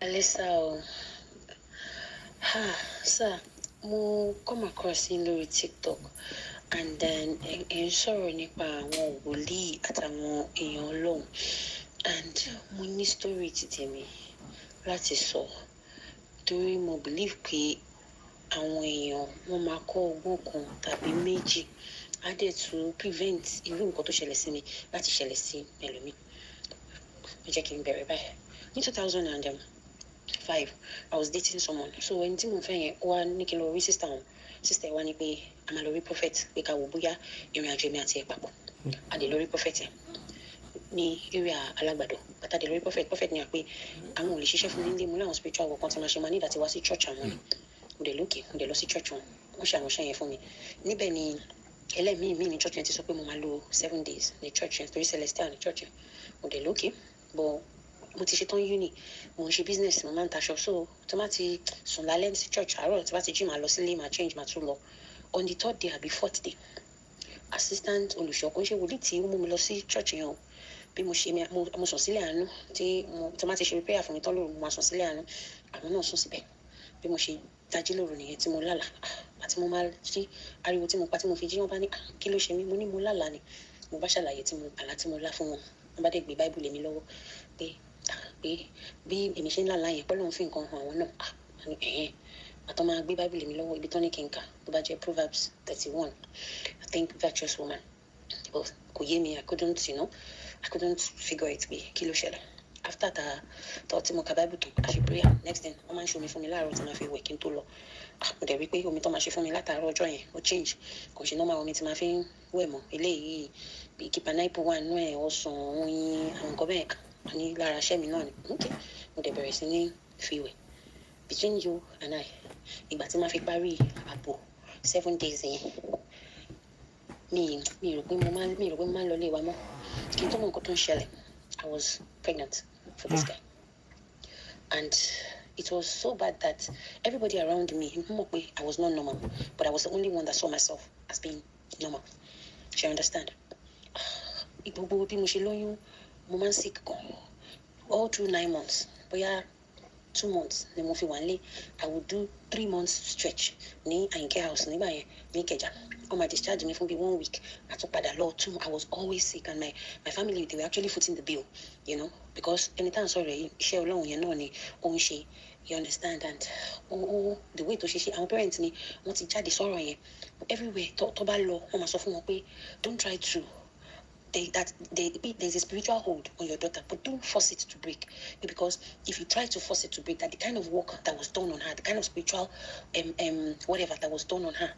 Alisa, sir, mo come across yín lórí TikTok and then ẹ ń sọ̀rọ̀ nípa àwọn wòlíì àtàwọn èèyàn Ọlọ́run and mo ní story ti tèmi láti sọ torí mo believe pé àwọn èèyàn wọ́n máa kọ́ ọgbọ́n kan tàbí méjì á dẹ̀ tún prevent irú nǹkan tó ṣẹlẹ̀ sí mi láti ṣẹlẹ̀ sí ẹlòmíì. Ẹ jẹ́ kí n bẹ̀rẹ̀ báyìí. Ní 2005, I was dating someone. So when tí mo fẹ́ yẹn, ó wá ní kí n lọ rí sister wọn. Sister wa ní pé a máa lọ rí prophet pé ká wò bóyá ìrìn àjò mi àti ẹ̀ papọ̀. A dẹ̀ lọ rí prophet yẹn ní area Alágbàdo. Bàtà dẹ̀ lọ rí prophet ní à pé àwọn ò lè ṣiṣẹ́ fún mi nílé mu láwọn spiritual work kan tí máa ṣe máa ní ìdàtí wá sí church àwọn ni. Mo dẹ̀ lókè, mo dẹ̀ lọ sí church wọn. Wọ́n ṣe àwọn iṣẹ́ yẹn fún mi. Níbẹ̀ ni ẹlẹ́mìí mi ní church yẹn ti sọ pé mo máa lo 7 days ní church yẹn torí Celestial ní church yẹn. Mo dẹ̀ lókè, but mo ti ṣetán uni, mo ń ṣe business, mo máa ń taṣọ, so tó má ti sùn lálẹ́ sí church àárọ̀ tí bá ti jí màá lọ sílé, màá change, màá tún lọ. On the 3rd day àbí 4th day, assistant olùṣọ́ kò ń ṣe wòlíì tí ó mú mi lọ sí church yẹn o. Bí mo ṣe mo sùn sílẹ̀ àánú tí má ti ṣe prayer fún mi tán lóru, mo máa sùn sílẹ̀ àánú. Àwọn náà sùn síbẹ̀. Bí mo ṣe tají lóru nìyẹn tí mo lálàá. Àti mo máa jí ariwo tí mo pa tí mo fi jí, wọ́n bá ní kí ló ṣe mí? Mo ní mo lálàá ni. Mo bá ṣàlàyé àlá tí mo lá fún wọn. Wọ́n bá dẹ̀ gbé Bible lé mi lọ́wọ́ pé bí èmi ṣe ń lálàá yẹn, Ọlọ́run fi nǹkan hàn àwọn náà. Àtọ́ máa gbé Bible lé mi lọ́wọ́ ibi tó ní kí n kà tó bá jẹ́ Proverbs 31. I think virtuous woman. But kò yé mi, I couldn't figure it pé kí ló ṣẹlẹ̀. After tí mo ka Bible tó a ṣe prayer, next thing wọ́n máa ń ṣe omi fún mi láàárọ̀ tí màá fi wẹ̀ kí n tó lọ. Mo dẹ̀ rí pé omi tó máa ṣe fún mi látàárọ̀ ọjọ́ yẹn ó change. Kò ṣe normal omi tí màá fi ń wẹ̀ mọ́. Eléyìí bí pineapple wà nínú ẹ̀, ọsàn, oyin, àwọn nǹkan bẹ́ẹ̀ ní lára iṣẹ́ mi náà ni. Okay. Mo dẹ̀ bẹ̀rẹ̀ sí ní fi wẹ̀. Between you and I, ìgbà tí màá fi parí àbọ̀ 7 days yẹn, mi rò pé mo máa ń lọ ilé wa mọ́. Kí n tó mọ nǹkan tó ń ṣẹlẹ̀, I was pregnant for this guy. And it was so bad that everybody around me mọ̀ pé I was not normal, but I was the only one that saw myself as being normal. She understand? Gbogbo bí mo ṣe lóyún, mo máa ń sick gan. All through 9 months, bóyá 2 months ni mo fi wà nílé. I would do 3 months stretch ní Àyìnkẹ́ house nígbà yẹn ní Ìkẹjà. Wọ́n máa discharge me fún bí 1 week. Àtúnpadà lọ tún. I was always sick, and my family, they were actually footing the bill, because anytime sorry, iṣẹ́ Ọlọ́run yẹn náà ni ó ń ṣe. You understand? And the way to ṣe àwọn parents ni wọ́n ti jáde sọ̀rọ̀ yẹn. Everywhere tó bá lọ, wọ́n máa sọ fún wọn pé don't try to. There's a spiritual hold on your daughter, but don't force it to break. Because if you try to force it to break, that the kind of work that was done on her, the kind of spiritual whatever that was done on her,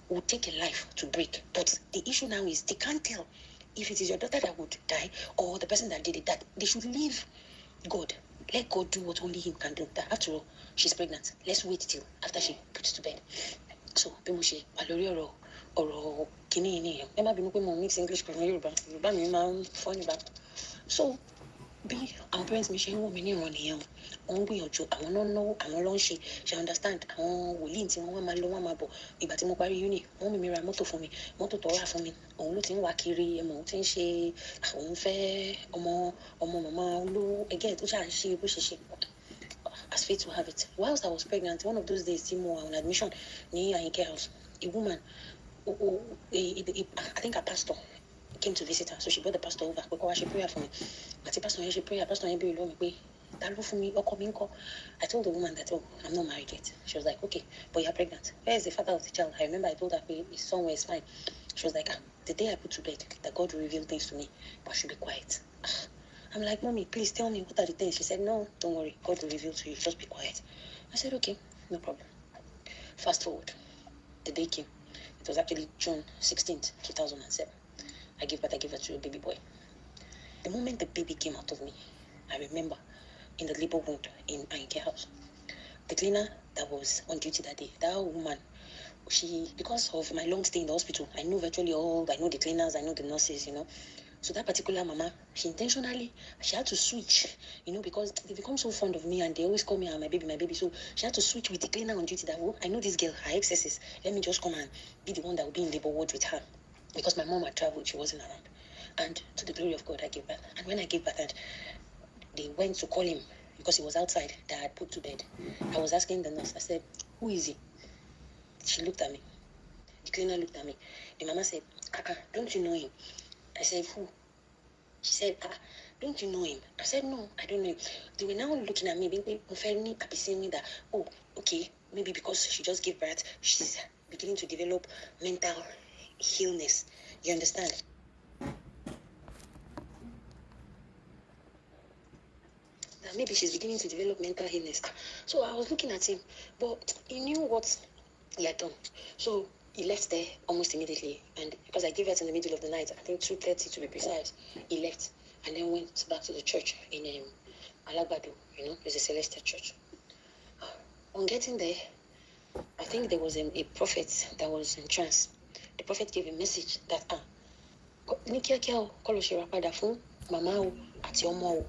will take a life to break. But the issue now is they can't tell if it is your daughter that would die or the person that did it. That they should leave God. Let God do what only Him can do. That after all, she's pregnant. Let's wait till after she puts to bed. So bí mo ṣe wà lórí ọ̀rọ̀ kìíní yìí nìyẹn. Ẹ má bínú pé mo mix English pẹ̀lú Yorùbá mi máa ń fọ́ nígbà. So bí àwọn parents mi ṣe ń wò mí ní ìran nìyẹn, wọ́n ń gbìyànjú, àwọn náà náwó, àwọn ló ń ṣe understand. Àwọn wòlíì tí wọ́n máa lọ, wọ́n máa bọ̀. Ìgbà tí mo parí uni, wọ́n mímí ra mọ́tò fún mi. Mọ́tò tó rà fún mi, òun ló ti ń wá kiri, òun ti ń ṣe, òun fẹ́ ọmọ màmá olówó ẹgẹ́ tó ṣáà ń ṣe bó ṣe ṣe. As fate will have it, whilst I was pregnant, one of those days tí mo wà on admission ní Àyìnkẹ́ house, a woman, I think a pastor came to visit her, so she brought the pastor over pé kó wá ṣe prayer for me. Àti pastor yẹn ṣe prayer, pastor yẹn béèrè lọ́wọ́ mi pé ta ló fún mi, ọkọ mi ńkọ́? I told the woman that, I'm not married yet. She was like, okay, but you're pregnant. Where is the father of the child? I remember I told her it's somewhere, it's fine. She was like, the day I put to bed, that God will reveal things to me, but I should be quiet. I'm like, Mommy, please tell me what are the things. She said, no, don't worry, God will reveal to you, just be quiet. I said, okay, no problem. Fast forward, the day came. It was actually June 16th, 2007. I gave birth to a baby boy. The moment the baby came out of me, I remember in the labor ward in Àyìnkẹ́ house, the cleaner that was on duty that day, that woman, because of my long stay in the hospital, I know the cleaners, I know the nurses, So that particular mama, she had to switch, because they become so fond of me and they always call me my baby. So she had to switch with the cleaner on duty that, I know this girl, her excesses. Let me just come and be the one that will be in labor ward with her. Because my mom had traveled, she wasn't around. And to the glory of God, I gave birth. And when I gave birth, they went to call him, because he was outside that I had put to bed. I was asking the nurse, I said, who is he? She looked at me. The cleaner looked at me. The mama said, don't you know him? I said, who? She said, don't you know him? I said, no, I don't know him. They were now looking at me, being saying me that, oh, okay, maybe because she just gave birth, she's beginning to develop mental illness. You understand? That maybe she's beginning to develop mental illness. So I was looking at him, but he knew what he had done. So he left there almost immediately, and because I gave birth in the middle of the night, I think 2:30 to be precise, he left and then went back to the church in Alagbado. It's a Celestial church. On getting there, I think there was a prophet that was in trance. The prophet gave a message that ní kíákíá o, kó lọ ṣe ìràpadà fún màmá o àti ọmọ o.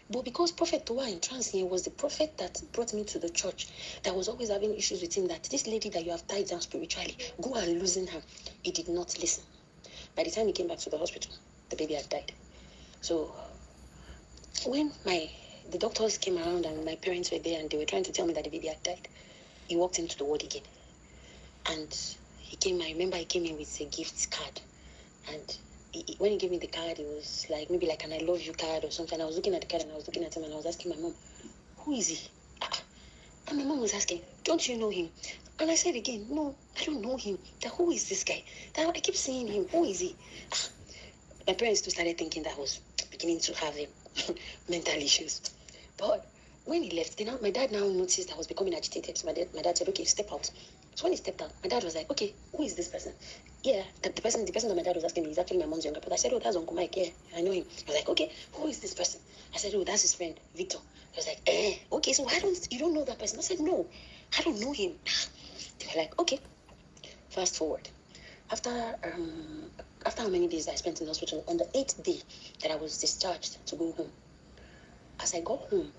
But because prophet Towa in trance here was the prophet that brought me to the church, that was always having issues with him, that this lady that you have tied down spiritually, go and loosen her. He did not listen. By the time he came back to the hospital, the baby had died. So when the doctors came around and my parents were there and they were trying to tell me that the baby had died, he walked into the ward again. And I remember he came in with a gift card. And when he gave me the card, it was like maybe like an I love you card or something. I was looking at the card and I was looking at him and I was asking my mom, who is he? And my mom was asking, don't you know him? And I said again, no, I don't know him. Who is this guy? I keep seeing him. Who is he? My parents too started thinking that I was beginning to have mental issues. But when he left, my dad now noticed I was becoming agitated. So my dad said, okay, step out. So when he stepped out, my dad was like, okay, who is this person? Yeah, the person that my dad was asking me is actually my mom's younger brother. I said, oh, that's Uncle Mike. Yeah, I know him. I was like, okay, who is this person? I said, oh, that's his friend, Victor. I was like, okay, so you don't know that person? I said, no, I don't know him. They were like, okay. Fast forward. After how many days I spent in the hospital, on the 8th day that I was discharged to go home, as I got home,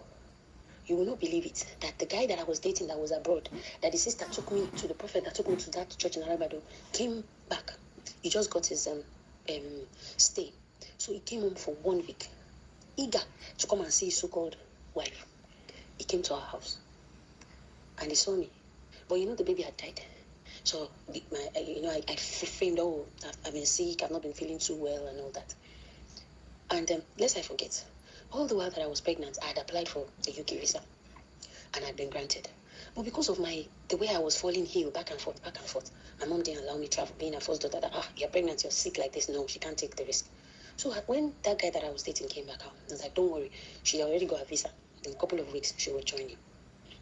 you will not believe it, that the guy that I was dating that was abroad, that the sister took me to the prophet that took me to that church in Alagbado, came back. He just got his stay. So he came home for 1 week, eager to come and see his so-called wife. He came to our house and he saw me. But the baby had died. So, I framed, I've been sick, I've not been feeling too well and all that. And lest I forget, all the while that I was pregnant, I had applied for the UK visa and I'd been granted. But because of the way I was falling ill back and forth, my mom didn't allow me to travel, being a first daughter, that, you're pregnant, you're sick like this. No, she can't take the risk. So when that guy that I was dating came back out, I was like, don't worry, she already got a visa. In a couple of weeks, she will join him.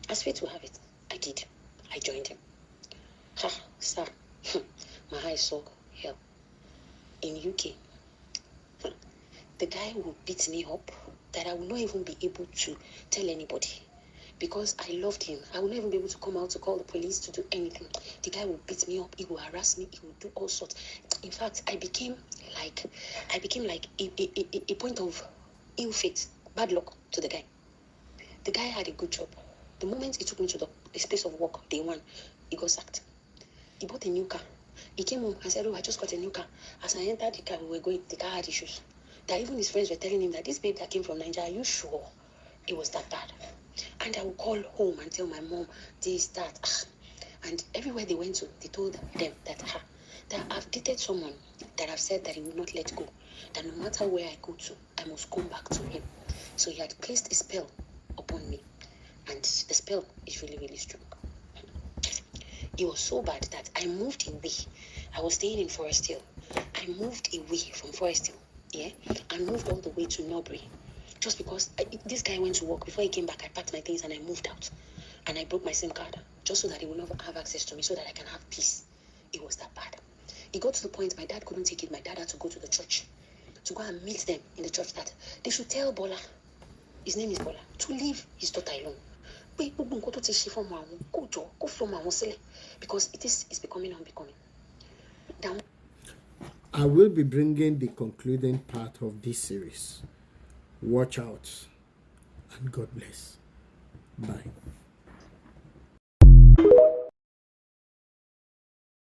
As fate will have it, I did. I joined him. Sir, my eyes saw hell. In UK, the guy will beat me up that I will not even be able to tell anybody. Because I loved him. I will not even be able to come out to call the police to do anything. The guy will beat me up. He will harass me. He will do all sorts. In fact, I became like a point of ill fate, bad luck to the guy. The guy had a good job. The moment he took me to the place of work, day one, he got sacked. He bought a new car. He came home and said, oh, I just got a new car. As I entered the car, the car had issues. That even his friends were telling him that this babe that came from Nigeria, are you sure it was that bad? And I would call home and tell my mom this, that. And everywhere they went to, they told them that I've dated someone that I've said that he will not let go. That no matter where I go to, I must come back to him. So he had placed a spell upon me. And the spell is really, really strong. It was so bad that I moved away. I was staying in Forest Hill. I moved away from Forest Hill, and moved all the way to Norbury. Just because this guy went to work, before he came back, I packed my things and I moved out. And I broke my SIM card, just so that he would not have access to me, so that I can have peace. It was that bad. It got to the point my dad couldn't take it. My dad had to go to the church, to go and meet them in the church, that they should tell Bola, his name is Bola, to leave his daughter alone. Because it is becoming unbecoming. I will be bringing the concluding part of this series. Watch out and God bless. Bye.